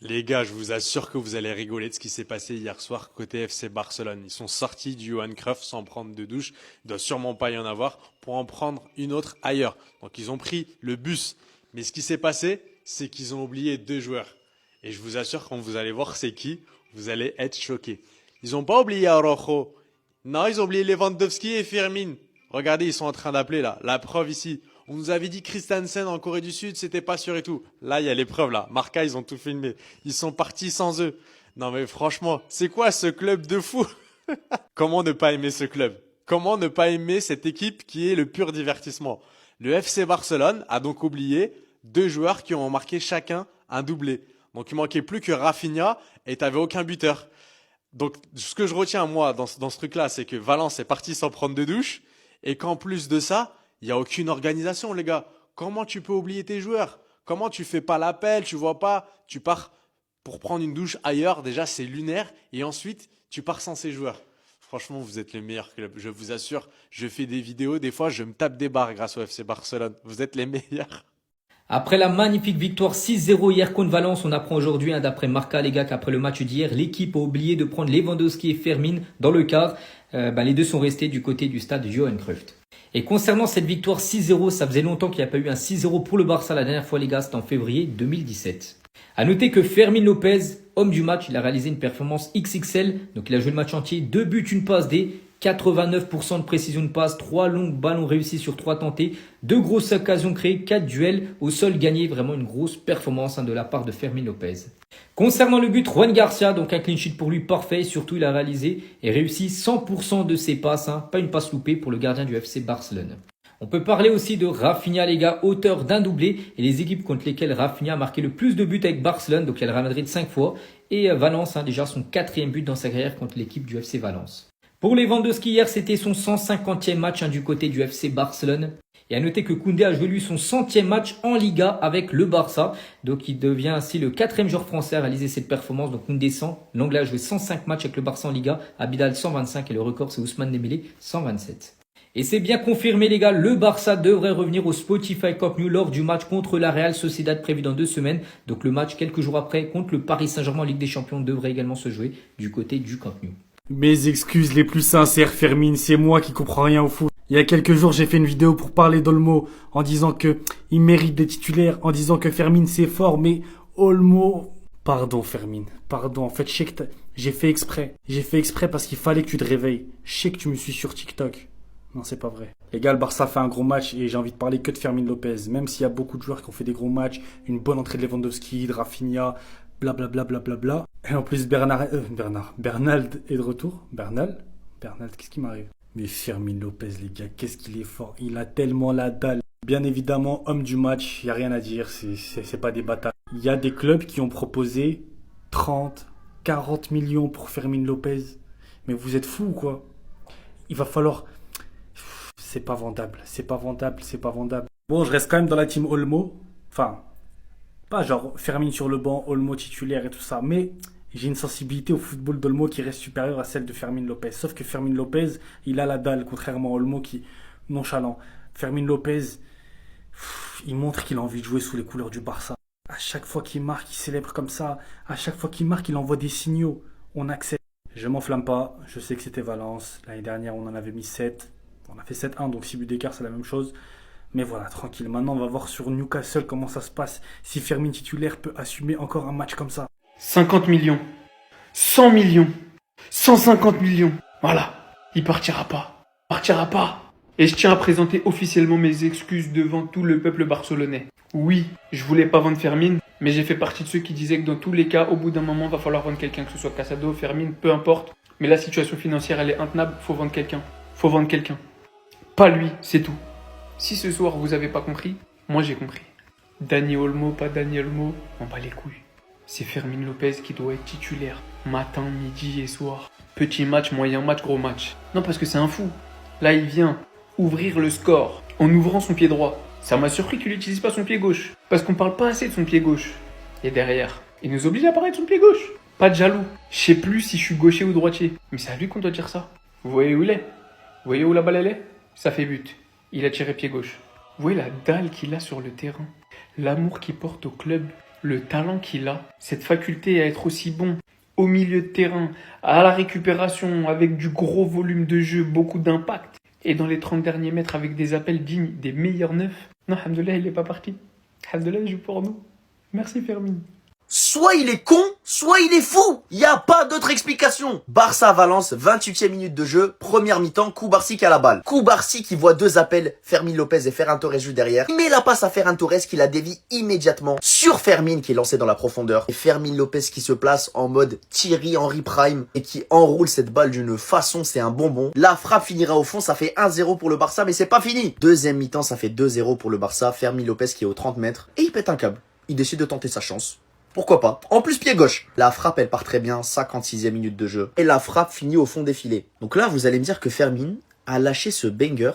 Les gars, je vous assure que vous allez rigoler de ce qui s'est passé hier soir côté FC Barcelone. Ils sont sortis du Johan Cruyff sans prendre de douche. Il doit sûrement pas y en avoir pour en prendre une autre ailleurs. Donc ils ont pris le bus. Mais ce qui s'est passé, c'est qu'ils ont oublié deux joueurs. Et je vous assure, quand vous allez voir c'est qui, vous allez être choqués. Ils ont pas oublié Araujo. Non, ils ont oublié Lewandowski et Firmin. Regardez, ils sont en train d'appeler là. La preuve ici. On nous avait dit Christensen en Corée du Sud, c'était pas sûr et tout. Là, il y a les preuves là. Marca, ils ont tout filmé. Ils sont partis sans eux. Non mais franchement, c'est quoi ce club de fous? Comment ne pas aimer ce club? Comment ne pas aimer cette équipe qui est le pur divertissement? Le FC Barcelone a donc oublié deux joueurs qui ont marqué chacun un doublé. Donc il manquait plus que Rafinha et t'avais aucun buteur. Donc ce que je retiens moi dans ce truc-là, c'est que Valence est parti sans prendre de douche et qu'en plus de ça, il n'y a aucune organisation, les gars. Comment tu peux oublier tes joueurs? Comment tu fais pas l'appel? Tu vois pas? Tu pars pour prendre une douche ailleurs. Déjà, c'est lunaire. Et ensuite, tu pars sans ces joueurs. Franchement, vous êtes les meilleurs clubs. Je vous assure, je fais des vidéos. Des fois, je me tape des barres grâce au FC Barcelone. Vous êtes les meilleurs. Après la magnifique victoire 6-0 hier contre Valence, on apprend aujourd'hui, d'après Marca, les gars, qu'après le match d'hier, l'équipe a oublié de prendre Lewandowski et Fermin dans le quart. Les deux sont restés du côté du stade Johan Cruyff. Et concernant cette victoire 6-0, ça faisait longtemps qu'il n'y a pas eu un 6-0 pour le Barça. La dernière fois, les gars, c'était en février 2017. À noter que Fermin Lopez, homme du match, il a réalisé une performance XXL. Donc il a joué le match entier, 2 buts, une passe D, 89% de précision de passe, 3 longs ballons réussis sur 3 tentés, 2 grosses occasions créées, 4 duels au sol gagnés. Vraiment une grosse performance de la part de Fermin Lopez. Concernant le but, Juan Garcia, donc un clean sheet pour lui parfait. Et surtout, il a réalisé et réussi 100% de ses passes. Pas une passe loupée pour le gardien du FC Barcelone. On peut parler aussi de Rafinha, les gars, auteur d'un doublé. Et les équipes contre lesquelles Rafinha a marqué le plus de buts avec Barcelone. Donc il y a le Real Madrid 5 fois. Et Valence, déjà son 4e but dans sa carrière contre l'équipe du FC Valence. Pour Lewandowski, hier, c'était son 150e match du côté du FC Barcelone. Et à noter que Koundé a joué lui son 100e match en Liga avec le Barça. Donc il devient ainsi le 4e joueur français à réaliser cette performance. Donc Koundé 100. L'Anglais a joué 105 matchs avec le Barça en Liga. Abidal 125 et le record c'est Ousmane Dembélé 127. Et c'est bien confirmé les gars, le Barça devrait revenir au Spotify Camp Nou lors du match contre la Real Sociedad prévu dans 2 semaines. Donc le match quelques jours après contre le Paris Saint-Germain en Ligue des Champions devrait également se jouer du côté du Camp Nou. Mes excuses les plus sincères, Fermine, c'est moi qui comprends rien au foot. Il y a quelques jours, j'ai fait une vidéo pour parler d'Olmo en disant que il mérite des titulaires, en disant que Fermine c'est fort, mais Olmo... Pardon Fermine, pardon, en fait je sais que j'ai fait exprès. J'ai fait exprès parce qu'il fallait que tu te réveilles. Je sais que tu me suis sur TikTok. Non, c'est pas vrai. Les gars, le Barça fait un gros match et j'ai envie de parler que de Fermin Lopez. Même s'il y a beaucoup de joueurs qui ont fait des gros matchs, une bonne entrée de Lewandowski, de Rafinha, blablabla. Bla. Et en plus, Bernald est de retour. Bernald, qu'est-ce qui m'arrive? Mais Fermin Lopez, les gars, qu'est-ce qu'il est fort. Il a tellement la dalle. Bien évidemment, homme du match, il n'y a rien à dire, c'est pas des batailles. Il y a des clubs qui ont proposé 30, 40 millions pour Fermin Lopez. Mais vous êtes fous ou quoi? Il va falloir... C'est pas vendable. Bon, je reste quand même dans la team Olmo. Enfin, pas genre Fermin sur le banc, Olmo titulaire et tout ça. Mais j'ai une sensibilité au football d'Olmo qui reste supérieure à celle de Fermin Lopez. Sauf que Fermin Lopez, il a la dalle, contrairement à Olmo qui est nonchalant. Fermin Lopez, il montre qu'il a envie de jouer sous les couleurs du Barça. À chaque fois qu'il marque, il célèbre comme ça. À chaque fois qu'il marque, il envoie des signaux. On accepte. Je m'enflamme pas. Je sais que c'était Valence. L'année dernière, on en avait mis 7. On a fait 7-1, donc 6 buts d'écart, c'est la même chose. Mais voilà, tranquille. Maintenant, on va voir sur Newcastle comment ça se passe. Si Fermin titulaire peut assumer encore un match comme ça. 50 millions. 100 millions. 150 millions. Voilà. Il partira pas. Et je tiens à présenter officiellement mes excuses devant tout le peuple barcelonais. Oui, je voulais pas vendre Fermin, mais j'ai fait partie de ceux qui disaient que dans tous les cas, au bout d'un moment, va falloir vendre quelqu'un, que ce soit Casado, Fermin, peu importe. Mais la situation financière, elle est intenable, faut vendre quelqu'un. Pas lui, c'est tout. Si ce soir vous avez pas compris, moi j'ai compris. Dani Olmo, pas Dani Olmo, on bat les couilles. C'est Fermin Lopez qui doit être titulaire. Matin, midi et soir. Petit match, moyen match, gros match. Non, parce que c'est un fou. Là, il vient ouvrir le score en ouvrant son pied droit. Ça m'a surpris qu'il n'utilise pas son pied gauche. Parce qu'on parle pas assez de son pied gauche. Et derrière, il nous oblige à parler de son pied gauche. Pas de jaloux. Je sais plus si je suis gaucher ou droitier. Mais c'est à lui qu'on doit dire ça. Vous voyez où il est? Vous voyez où la balle elle est? Ça fait but. Il a tiré pied gauche. Vous voyez la dalle qu'il a sur le terrain. L'amour qu'il porte au club. le talent qu'il a, cette faculté à être aussi bon au milieu de terrain, à la récupération, avec du gros volume de jeu, beaucoup d'impact, et dans les 30 derniers mètres avec des appels dignes des meilleurs neufs. Non, alhamdoulilah, il n'est pas parti. Alhamdoulilah, il joue pour nous. Merci Fermin. Soit il est con, soit il est fou. Il n'y a pas d'autre explication. Barça-Valence, 28e minute de jeu, première mi-temps, Koubarsi qui a la balle. Koubarsi qui voit deux appels, Fermin Lopez et Ferran Torres juste derrière. Il met la passe à Ferran Torres qui la dévie immédiatement sur Fermin qui est lancé dans la profondeur. Et Fermin Lopez qui se place en mode Thierry Henry Prime et qui enroule cette balle d'une façon, c'est un bonbon. La frappe finira au fond, ça fait 1-0 pour le Barça, mais c'est pas fini. Deuxième mi-temps, ça fait 2-0 pour le Barça. Fermin Lopez qui est aux 30 mètres et il pète un câble. Il décide de tenter sa chance. Pourquoi pas? En plus, pied gauche. La frappe, elle part très bien, 56e minute de jeu. Et la frappe finit au fond des filets. Donc là, vous allez me dire que Fermin a lâché ce banger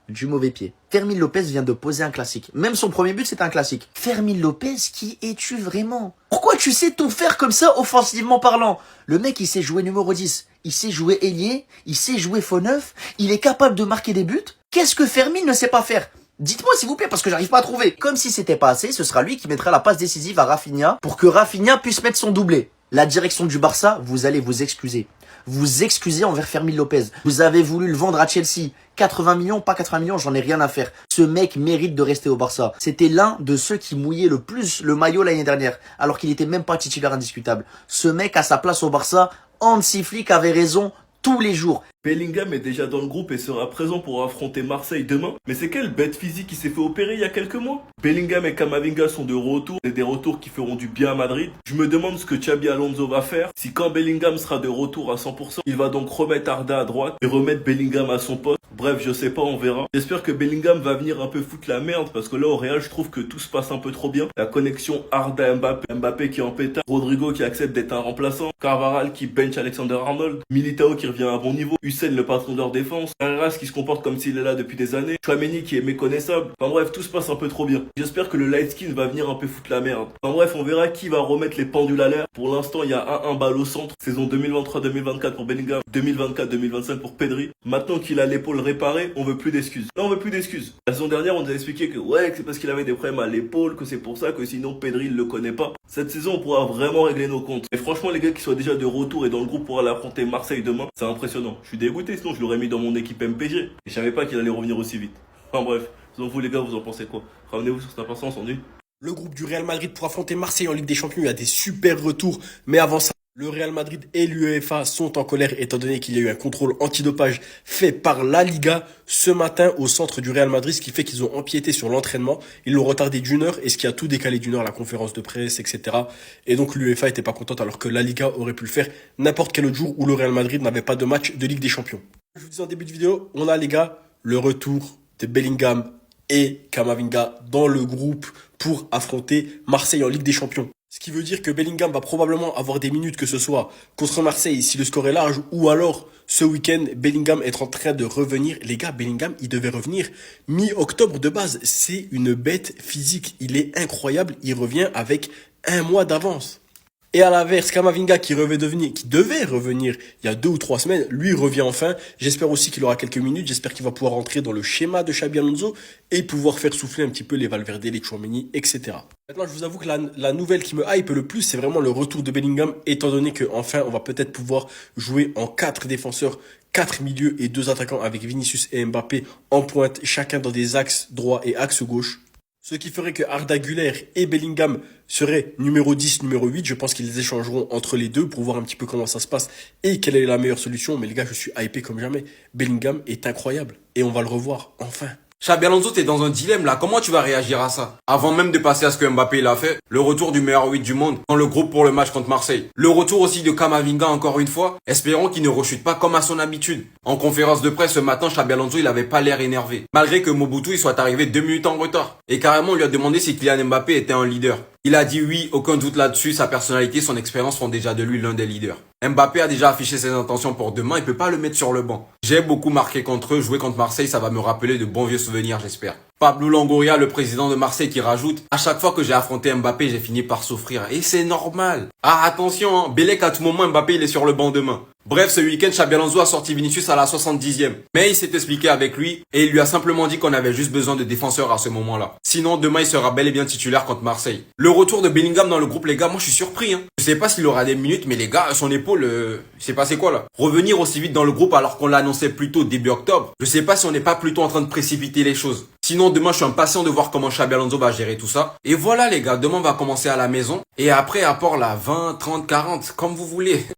du mauvais pied. Fermin Lopez vient de poser un classique. Même son premier but, c'est un classique. Fermin Lopez, qui es-tu vraiment? Pourquoi tu sais tout faire comme ça, offensivement parlant? Le mec, il sait jouer numéro 10. Il sait jouer ailier. Il sait jouer faux neuf. Il est capable de marquer des buts. Qu'est-ce que Fermin ne sait pas faire? Dites-moi s'il vous plaît parce que j'arrive pas à trouver. Comme si c'était pas assez, ce sera lui qui mettra la passe décisive à Rafinha pour que Rafinha puisse mettre son doublé. La direction du Barça, vous allez vous excuser. Vous excusez envers Fermin Lopez. Vous avez voulu le vendre à Chelsea. 80 millions, pas 80 millions, j'en ai rien à faire. Ce mec mérite de rester au Barça. C'était l'un de ceux qui mouillaient le plus le maillot l'année dernière, alors qu'il était même pas titulaire indiscutable. Ce mec a sa place au Barça. Hansi Flick avait raison tous les jours. Bellingham est déjà dans le groupe et sera présent pour affronter Marseille demain. Mais c'est quelle bête physique qui s'est fait opérer il y a quelques mois? Bellingham et Camavinga sont de retour, et des retours qui feront du bien à Madrid. Je me demande ce que Xabi Alonso va faire. Si quand Bellingham sera de retour à 100%, il va donc remettre Arda à droite et remettre Bellingham à son poste. Bref, je sais pas, on verra. J'espère que Bellingham va venir un peu foutre la merde parce que là au Real, je trouve que tout se passe un peu trop bien. La connexion Arda-Mbappé, Mbappé qui est en pétard, Rodrigo qui accepte d'être un remplaçant, Carvajal qui bench Alexander-Arnold, Militao qui revient à un bon niveau, Hussein le patron de leur défense, Carreras qui se comporte comme s'il est là depuis des années, Chouameni qui est méconnaissable. Enfin bref, tout se passe un peu trop bien. J'espère que le light skin va venir un peu foutre la merde. Enfin bref, on verra qui va remettre les pendules à l'air. Pour l'instant, il y a 1-1 balle au centre. Saison 2023-2024 pour Bellingham, 2024-2025 pour Pedri. Maintenant qu'il a l'épaule réparée, on veut plus d'excuses. Là, on veut plus d'excuses. La saison dernière, on nous a expliqué que ouais, que c'est parce qu'il avait des problèmes à l'épaule, que c'est pour ça, que sinon Pedri il le connaît pas. Cette saison, on pourra vraiment régler nos comptes. Et franchement, les gars qui soient déjà de retour et dans le groupe pour aller affronter Marseille demain, c'est impressionnant. Je suis dégoûté, sinon je l'aurais mis dans mon équipe MPG. Et je savais pas qu'il allait revenir aussi vite. Enfin bref, selon vous les gars, vous en pensez quoi? Ramenez-vous sur cette impatience, on dit. Le groupe du Real Madrid pour affronter Marseille en Ligue des Champions, il y a des super retours. Mais avant ça, le Real Madrid et l'UEFA sont en colère étant donné qu'il y a eu un contrôle antidopage fait par la Liga ce matin au centre du Real Madrid, ce qui fait qu'ils ont empiété sur l'entraînement. Ils l'ont retardé d'1 heure et ce qui a tout décalé d'1 heure, la conférence de presse, etc. Et donc l'UEFA était pas contente alors que la Liga aurait pu le faire n'importe quel autre jour où le Real Madrid n'avait pas de match de Ligue des Champions. Je vous disais en début de vidéo, on a les gars, le retour de Bellingham et Camavinga dans le groupe pour affronter Marseille en Ligue des Champions. Ce qui veut dire que Bellingham va probablement avoir des minutes, que ce soit contre Marseille si le score est large, ou alors ce week-end, Bellingham est en train de revenir. Les gars, Bellingham, il devait revenir mi-octobre de base. C'est une bête physique. Il est incroyable. Il revient avec 1 mois d'avance. Et à l'inverse, Camavinga qui devait revenir il y a 2 ou 3 semaines, lui revient enfin. J'espère aussi qu'il aura quelques minutes. J'espère qu'il va pouvoir rentrer dans le schéma de Xabi Alonso et pouvoir faire souffler un petit peu les Valverde, les Tchouaméni, etc. Maintenant, je vous avoue que la nouvelle qui me hype le plus, c'est vraiment le retour de Bellingham, étant donné qu'enfin, on va peut-être pouvoir jouer en 4 défenseurs, 4 milieux et 2 attaquants avec Vinicius et Mbappé en pointe, chacun dans des axes droit et axe gauche. Ce qui ferait que Arda Güler et Bellingham seraient numéro 10, numéro 8. Je pense qu'ils échangeront entre les deux pour voir un petit peu comment ça se passe et quelle est la meilleure solution. Mais les gars, je suis hypé comme jamais. Bellingham est incroyable et on va le revoir, enfin. Xabi Alonso, t'es dans un dilemme là. Comment tu vas réagir à ça? Avant même de passer à ce que Mbappé l'a fait, le retour du meilleur 8 du monde dans le groupe pour le match contre Marseille. Le retour aussi de Camavinga encore une fois. Espérons qu'il ne rechute pas comme à son habitude. En conférence de presse ce matin, Xabi Alonso, il avait pas l'air énervé. Malgré que Mobutu, il soit arrivé 2 minutes en retard. Et carrément, on lui a demandé si Kylian Mbappé était un leader. Il a dit oui, aucun doute là-dessus, sa personnalité, son expérience font déjà de lui l'un des leaders. Mbappé a déjà affiché ses intentions pour demain, il peut pas le mettre sur le banc. J'ai beaucoup marqué contre eux, jouer contre Marseille, ça va me rappeler de bons vieux souvenirs, j'espère. Pablo Longoria, le président de Marseille, qui rajoute: à chaque fois que j'ai affronté Mbappé, j'ai fini par souffrir. Et c'est normal. Ah, attention, hein, Bélec, à tout moment, Mbappé, il est sur le banc demain. Bref, ce week-end, Xabi Alonso a sorti Vinicius à la 70e. Mais il s'est expliqué avec lui et il lui a simplement dit qu'on avait juste besoin de défenseurs à ce moment-là. Sinon, demain, il sera bel et bien titulaire contre Marseille. Le retour de Bellingham dans le groupe, les gars, moi je suis surpris. Je sais pas s'il aura des minutes, mais les gars, son épaule, il s'est passé quoi là? Revenir aussi vite dans le groupe alors qu'on l'annonçait plutôt début octobre. Je sais pas si on n'est pas plutôt en train de précipiter les choses. Sinon, demain, je suis impatient de voir comment Xabi Alonso va gérer tout ça. Et voilà les gars, demain on va commencer à la maison. Et après, apport là, 20, 30, 40, comme vous voulez.